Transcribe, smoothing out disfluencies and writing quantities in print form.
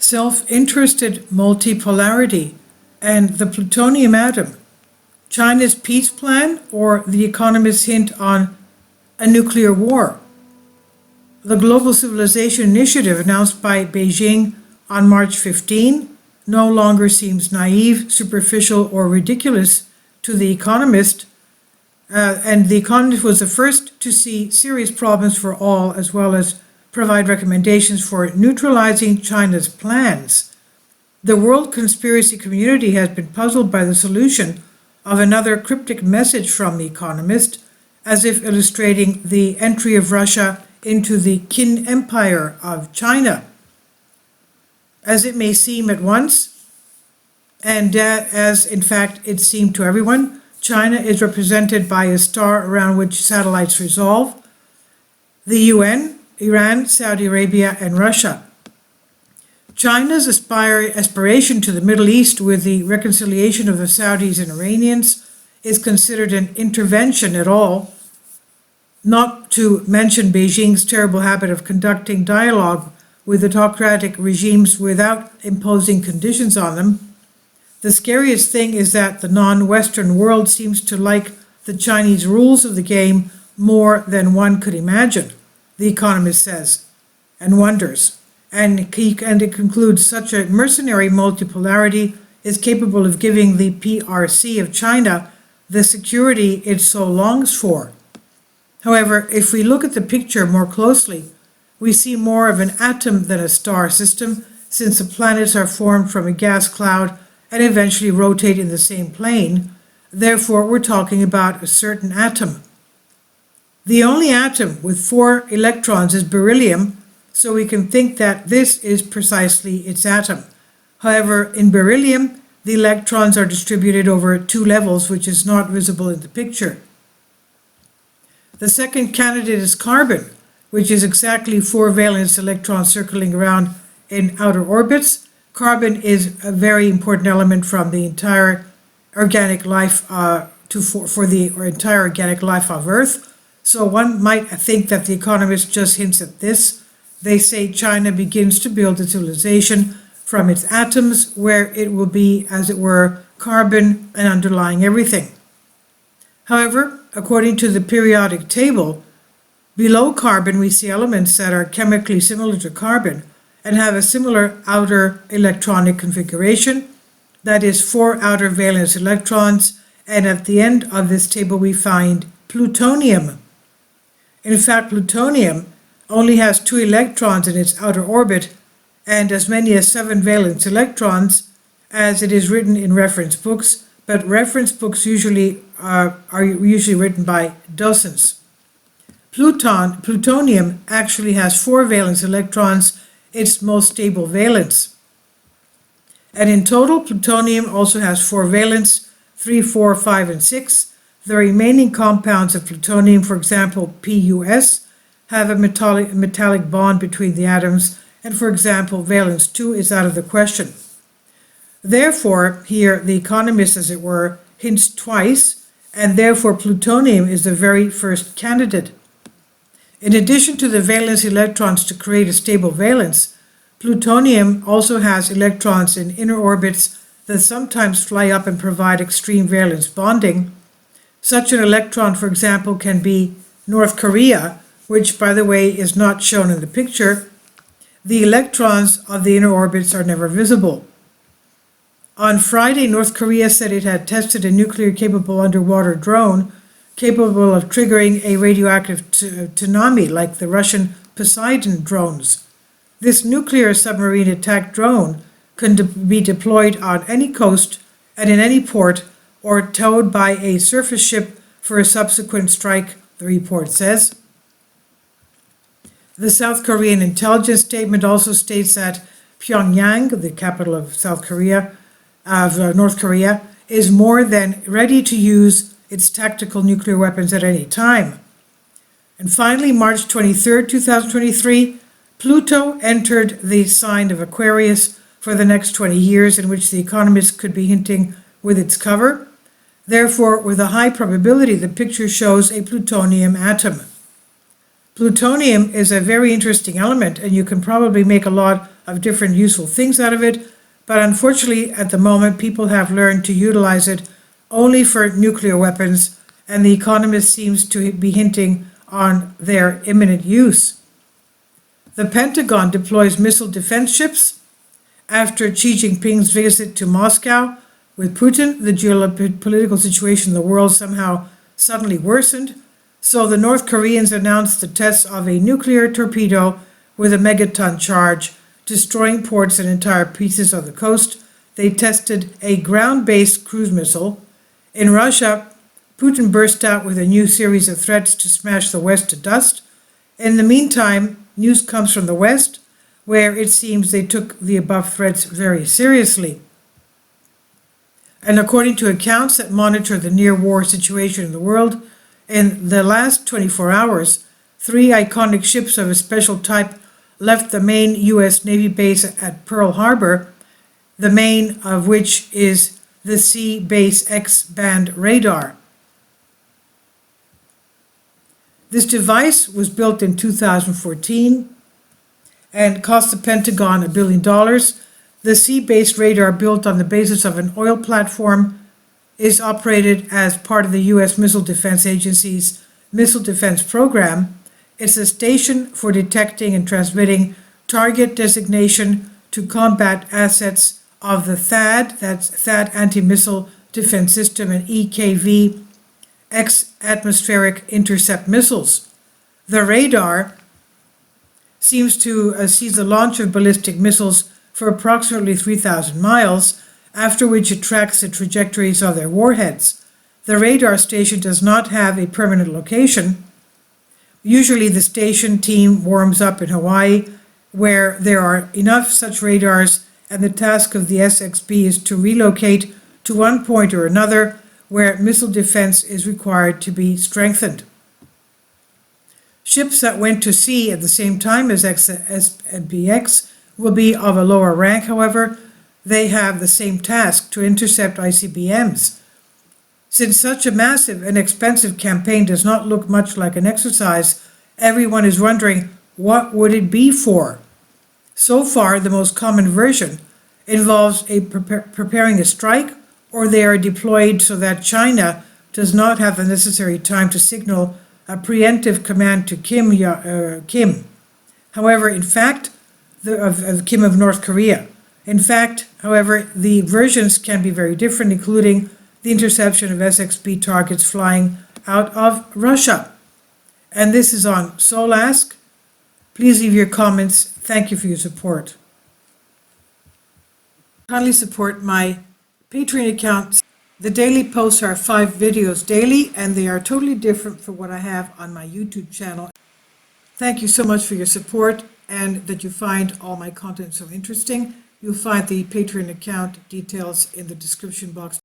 self-interested multipolarity, and the plutonium atom, China's peace plan, or The Economist's hint on a nuclear war. The Global Civilization Initiative announced by Beijing on March 15 no longer seems naive, superficial, or ridiculous to The Economist, and The Economist was the first to see serious problems for all, as well as provide recommendations for neutralizing China's plans. The world conspiracy community has been puzzled by the solution of another cryptic message from The Economist, as if illustrating the entry of Russia into the Qin Empire of China. As it may seem at once, and as in fact it seemed to everyone, China is represented by a star around which satellites revolve: the UN, Iran, Saudi Arabia, and Russia. China's aspiration to the Middle East with the reconciliation of the Saudis and Iranians is considered an intervention at all, not to mention Beijing's terrible habit of conducting dialogue with autocratic regimes without imposing conditions on them. The scariest thing is that the non-Western world seems to like the Chinese rules of the game more than one could imagine, The Economist says, and wonders. And it concludes, such a mercenary multipolarity is capable of giving the PRC of China the security it so longs for. However, if we look at the picture more closely, we see more of an atom than a star system, since the planets are formed from a gas cloud and eventually rotate in the same plane. Therefore, we're talking about a certain atom. The only atom with 4 electrons is beryllium, so we can think that this is precisely its atom. However, in beryllium, the electrons are distributed over 2 levels, which is not visible in the picture. The second candidate is carbon, which is exactly 4 valence electrons circling around in outer orbits. Carbon is a very important element from the entire organic life for the entire organic life of Earth. So one might think that The Economist just hints at this. They say China begins to build a civilization from its atoms, where it will be, as it were, carbon and underlying everything. However, according to the periodic table, below carbon we see elements that are chemically similar to carbon and have a similar outer electronic configuration, that is 4 outer valence electrons, and at the end of this table we find plutonium. In fact, plutonium only has 2 electrons in its outer orbit and as many as 7 valence electrons, as it is written in reference books, but reference books usually are usually written by dozens. Plutonium actually has 4 valence electrons, its most stable valence. And in total, plutonium also has 4 valence, 3, 4, 5, and 6. The remaining compounds of plutonium, for example, PUS, have a metallic bond between the atoms, and for example, valence 2 is out of the question. Therefore, here The Economist, as it were, hints twice, and therefore plutonium is the very first candidate. In addition to the valence electrons to create a stable valence, plutonium also has electrons in inner orbits that sometimes fly up and provide extreme valence bonding. Such an electron, for example, can be North Korea, which, by the way, is not shown in the picture. The electrons of the inner orbits are never visible. On Friday, North Korea said it had tested a nuclear-capable underwater drone capable of triggering a radioactive tsunami like the Russian Poseidon drones. This nuclear submarine attack drone can be deployed on any coast and in any port, or towed by a surface ship for a subsequent strike, the report says. The South Korean intelligence statement also states that Pyongyang, the capital of North Korea, is more than ready to use its tactical nuclear weapons at any time. And finally, March 23, 2023, Pluto entered the sign of Aquarius for the next 20 years, in which The Economist could be hinting with its cover. Therefore, with a high probability, the picture shows a plutonium atom. Plutonium is a very interesting element, and you can probably make a lot of different useful things out of it, but unfortunately at the moment people have learned to utilize it only for nuclear weapons, and The Economist seems to be hinting on their imminent use. The Pentagon deploys missile defense ships. After Xi Jinping's visit to Moscow with Putin, the geopolitical situation in the world somehow suddenly worsened, so the North Koreans announced the tests of a nuclear torpedo with a megaton charge, destroying ports and entire pieces of the coast. They tested a ground-based cruise missile. In Russia, Putin burst out with a new series of threats to smash the West to dust. In the meantime, news comes from the West, where it seems they took the above threats very seriously. And according to accounts that monitor the near-war situation in the world, in the last 24 hours, 3 iconic ships of a special type left the main U.S. Navy base at Pearl Harbor, the main of which is the Sea Base X-band radar. This device was built in 2014 and cost the Pentagon $1 billion. The sea-based radar, built on the basis of an oil platform, is operated as part of the U.S. Missile Defense Agency's Missile Defense Program. It's a station for detecting and transmitting target designation to combat assets of the THAAD, that's THAAD Anti-Missile Defense System, and EKV, X-atmospheric intercept missiles. The radar seems to seize the launch of ballistic missiles for approximately 3,000 miles, after which it tracks the trajectories of their warheads. The radar station does not have a permanent location. Usually the station team warms up in Hawaii, where there are enough such radars, and the task of the SXB is to relocate to one point or another where missile defense is required to be strengthened. Ships that went to sea at the same time as SBX will be of a lower rank, however. They have the same task, to intercept ICBMs. Since such a massive and expensive campaign does not look much like an exercise, everyone is wondering, what would it be for? So far, the most common version involves preparing a strike, or they are deployed so that China does not have the necessary time to signal a preemptive command to Kim. However, in fact, of Kim of North Korea. In fact, however, the versions can be very different, including the interception of SXB targets flying out of Russia. And this is on Soul Ask. Please leave your comments. Thank you for your support. Kindly support my Patreon account. The daily posts are 5 videos daily, and they are totally different from what I have on my YouTube channel. Thank you so much for your support, and that you find all my content so interesting. You'll find the Patreon account details in the description box.